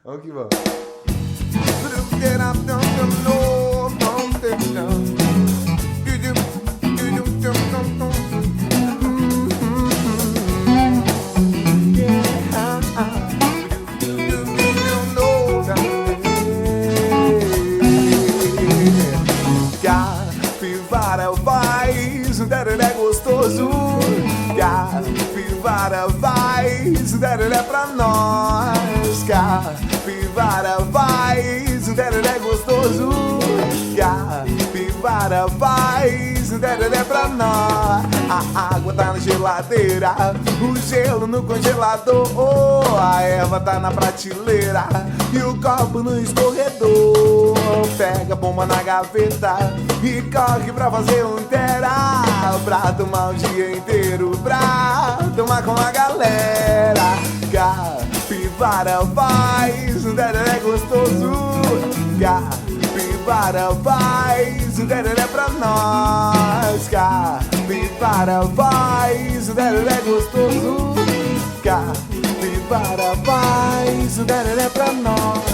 Vamos que vamos. Capivara faz um tereré gostoso. Capivara faz um tereré pra nós. Capivara faz um tereré gostoso. Capivara faz um tereré pra nós. A água tá na geladeira, o gelo no congelador, a erva tá na prateleira e o copo no escorredor. Pega a bomba na gaveta e corre pra fazer um terá, pra tomar o dia inteiro, pra tomar com a galera. Capivara faz um tereré gostoso. Capivara faz um tereré pra nós. Capivara faz um tereré gostoso. Capivara faz um tereré pra nós.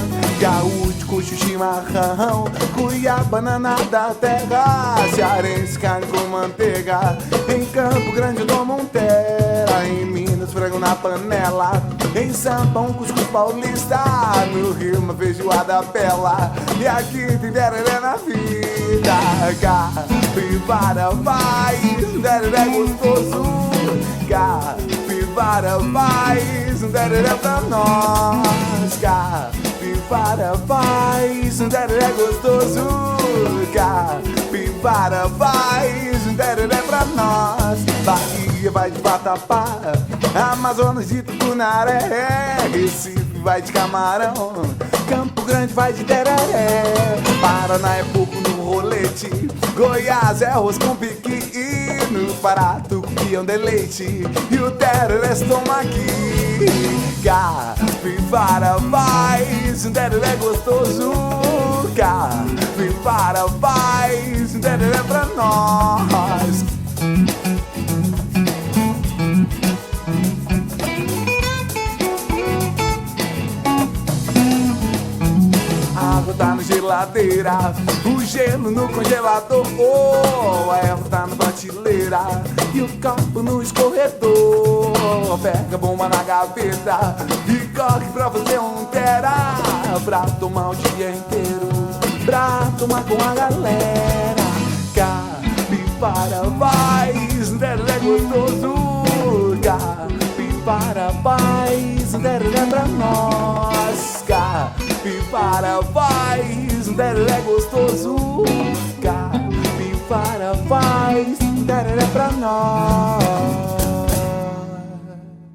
Gaúcho, coxo, chimarrão, Cuiabana da terra, cearense, carne com manteiga, em Campo Grande eu tomo um terra, em Minas frango na panela, em São Paulo cuscuz paulista, no Rio uma feijoada bela, e aqui tem tereré na vida. Capivara faz um tereré gostoso. Capivara faz um tereré pra nós. Capivara faz um tereré gostoso. Capivara faz um tereré pra nós. Bahia vai de Vatapá, Amazonas de Tucunaré, Recife vai de camarão, Campo Grande vai de tereré, Paraná é pouco no rolete, Goiás é arroz com piqui, e no Pará tucupião de leite, e o tereré toma aqui. Capivara faz um tereré gostoso. Capivara faz um tereré pra nós. A água tá na geladeira, o gelo no congelador, a erva tá na prateleira e o copo no escorredor. Pega a bomba na gaveta e corre pra fazer um terá, pra tomar o dia inteiro, pra tomar com a galera. Capivara faz um tereré gostoso. Capivara faz um tereré pra nós. Capivara faz um tereré gostoso. Capivara faz um tereré pra nós.